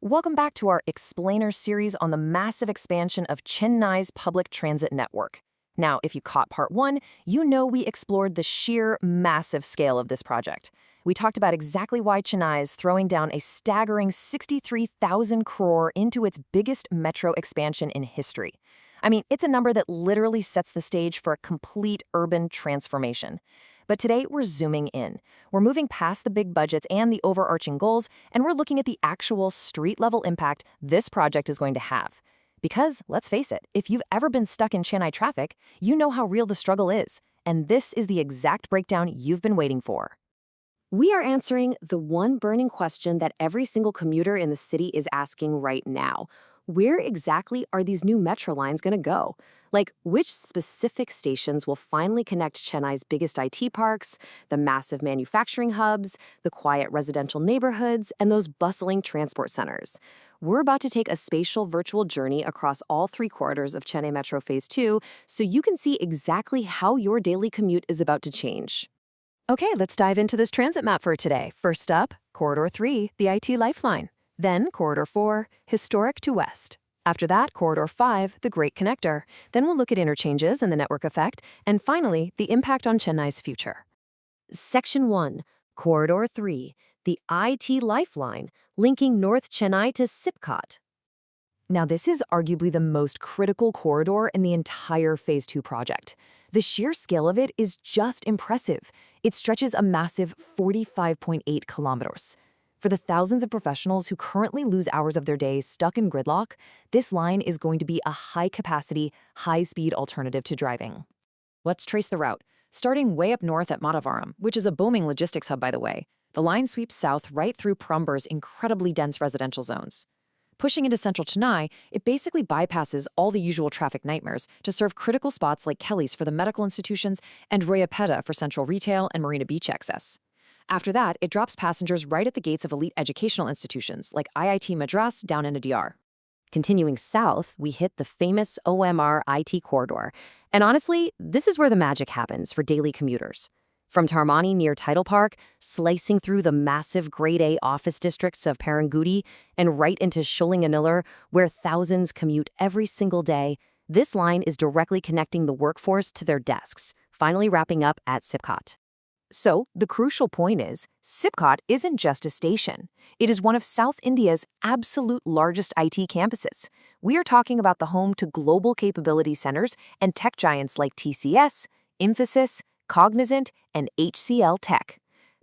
Welcome back to our Explainer series on the massive expansion of Chennai's public transit network. Now, if you caught part one, you know we explored the sheer massive scale of this project. We talked about exactly why Chennai is throwing down a staggering 63,000 crore into its biggest metro expansion in history. I mean, it's a number that literally sets the stage for a complete urban transformation. But today, we're zooming in. We're moving past the big budgets and the overarching goals, and we're looking at the actual street-level impact this project is going to have. Because, let's face it, if you've ever been stuck in Chennai traffic, you know how real the struggle is. And this is the exact breakdown you've been waiting for. We are answering the one burning question that every single commuter in the city is asking right now. Where exactly are these new metro lines going to go? Like, which specific stations will finally connect Chennai's biggest IT parks, the massive manufacturing hubs, the quiet residential neighborhoods, and those bustling transport centers? We're about to take a spatial virtual journey across all three corridors of Chennai Metro Phase 2 so you can see exactly how your daily commute is about to change. Okay, let's dive into this transit map for today. First up, Corridor 3, the IT Lifeline. Then Corridor 4, historic to west. After that, Corridor 5, the Great Connector. Then we'll look at interchanges and the network effect. And finally, the impact on Chennai's future. Section 1, Corridor 3, the IT Lifeline, linking North Chennai to SIPCOT. Now, this is arguably the most critical corridor in the entire Phase 2 project. The sheer scale of it is just impressive. It stretches a massive 45.8 kilometers. For the thousands of professionals who currently lose hours of their day stuck in gridlock, this line is going to be a high-capacity, high-speed alternative to driving. Let's trace the route. Starting way up north at Madhavaram, which is a booming logistics hub, by the way, the line sweeps south right through Prumber's incredibly dense residential zones. Pushing into central Chennai, it basically bypasses all the usual traffic nightmares to serve critical spots like Kelly's for the medical institutions and Royapeta for central retail and Marina Beach access. After that, it drops passengers right at the gates of elite educational institutions like IIT Madras down in Adyar. Continuing south, we hit the famous OMR IT Corridor. And honestly, this is where the magic happens for daily commuters. From Tarmani near Tidal Park, slicing through the massive Grade A office districts of Parangudi, and right into Sholinganallur, where thousands commute every single day, this line is directly connecting the workforce to their desks, finally wrapping up at SIPCOT. So, the crucial point is, SIPCOT isn't just a station. It is one of South India's absolute largest IT campuses. We are talking about the home to global capability centers and tech giants like TCS, Infosys, Cognizant, and HCL Tech.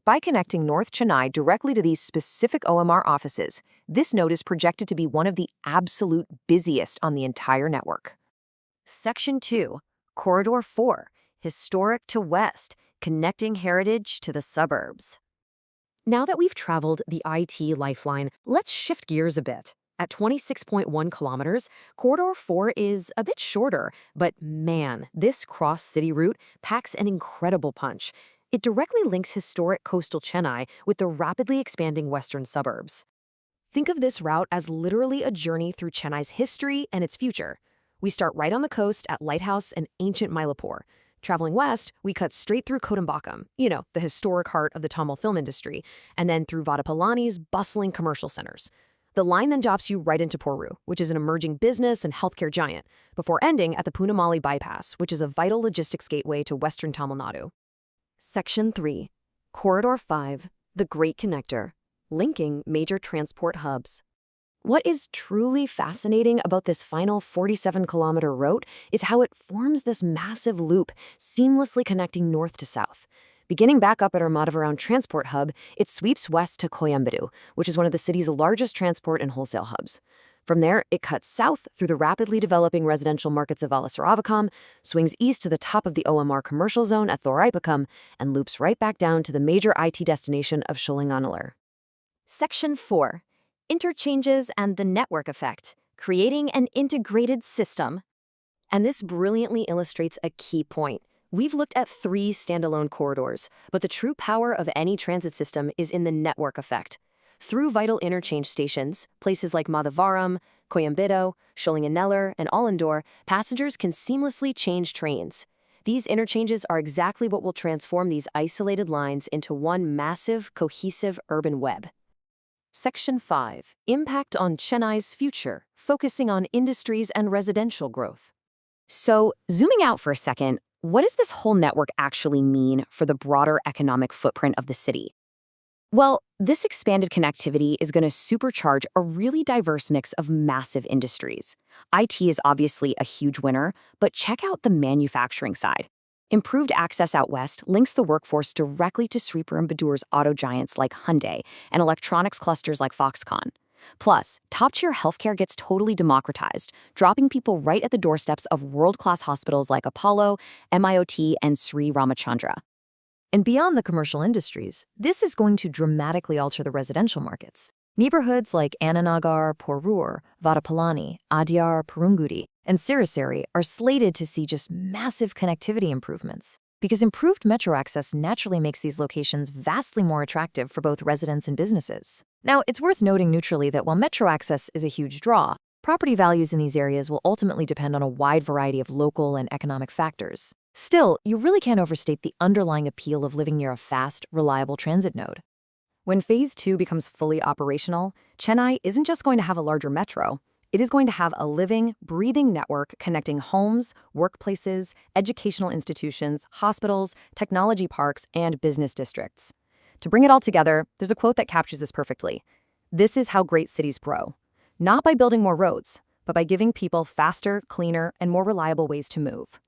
By connecting North Chennai directly to these specific OMR offices, this node is projected to be one of the absolute busiest on the entire network. Section 2, Corridor 4, historic to west, connecting heritage to the suburbs. Now that we've traveled the IT lifeline, let's shift gears a bit. At 26.1 kilometers, Corridor 4 is a bit shorter, but man, this cross-city route packs an incredible punch. It directly links historic coastal Chennai with the rapidly expanding western suburbs. Think of this route as literally a journey through Chennai's history and its future. We start right on the coast at Lighthouse and ancient Mylapore. Traveling west, we cut straight through Kodambakkam, the historic heart of the Tamil film industry, and then through Vadapalani's bustling commercial centers. The line then drops you right into Poruru, which is an emerging business and healthcare giant, before ending at the Poonamallee bypass, which is a vital logistics gateway to western Tamil Nadu. Section 3, Corridor 5, the Great Connector, linking major transport hubs. What is truly fascinating about this final 47-kilometer route is how it forms this massive loop, seamlessly connecting north to south. Beginning back up at our Madhavaram transport hub, it sweeps west to Coimbatore, which is one of the city's largest transport and wholesale hubs. From there, it cuts south through the rapidly developing residential markets of Valasaravakkam, swings east to the top of the OMR commercial zone at Thoraipakkam, and loops right back down to the major IT destination of Sholinganallur. Section 4. Interchanges and the network effect, creating an integrated system. And this brilliantly illustrates a key point. We've looked at 3 standalone corridors, but the true power of any transit system is in the network effect. Through vital interchange stations, places like Madhavaram, Coimbatore, Sholinganallur, and Allandur, passengers can seamlessly change trains. These interchanges are exactly what will transform these isolated lines into one massive, cohesive urban web. Section 5. Impact on Chennai's future, focusing on industries and residential growth. So, zooming out for a second, what does this whole network actually mean for the broader economic footprint of the city? Well, this expanded connectivity is going to supercharge a really diverse mix of massive industries. IT is obviously a huge winner, but check out the manufacturing side. Improved access out west links the workforce directly to Sripur and Badur's auto giants like Hyundai and electronics clusters like Foxconn. Plus, top-tier healthcare gets totally democratized, dropping people right at the doorsteps of world-class hospitals like Apollo, MIOT, and Sri Ramachandra. And beyond the commercial industries, this is going to dramatically alter the residential markets. Neighborhoods like Ananagar, Porur, Vadapalani, Adyar, Perungudi, and Siraseri are slated to see just massive connectivity improvements, because improved metro access naturally makes these locations vastly more attractive for both residents and businesses. Now, it's worth noting neutrally that while metro access is a huge draw, property values in these areas will ultimately depend on a wide variety of local and economic factors. Still, you really can't overstate the underlying appeal of living near a fast, reliable transit node. When Phase 2 becomes fully operational, Chennai isn't just going to have a larger metro. It is going to have a living, breathing network connecting homes, workplaces, educational institutions, hospitals, technology parks, and business districts. To bring it all together, there's a quote that captures this perfectly. This is how great cities grow. Not by building more roads, but by giving people faster, cleaner, and more reliable ways to move.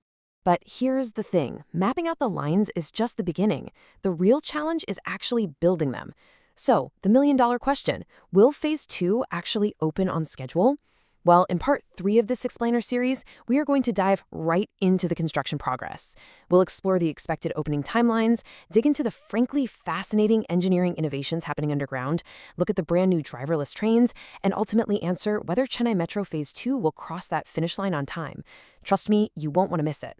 But here's the thing, mapping out the lines is just the beginning. The real challenge is actually building them. So, the million-dollar question, will Phase 2 actually open on schedule? Well, in Part 3 of this Explainer series, we are going to dive right into the construction progress. We'll explore the expected opening timelines, dig into the frankly fascinating engineering innovations happening underground, look at the brand new driverless trains, and ultimately answer whether Chennai Metro Phase 2 will cross that finish line on time. Trust me, you won't want to miss it.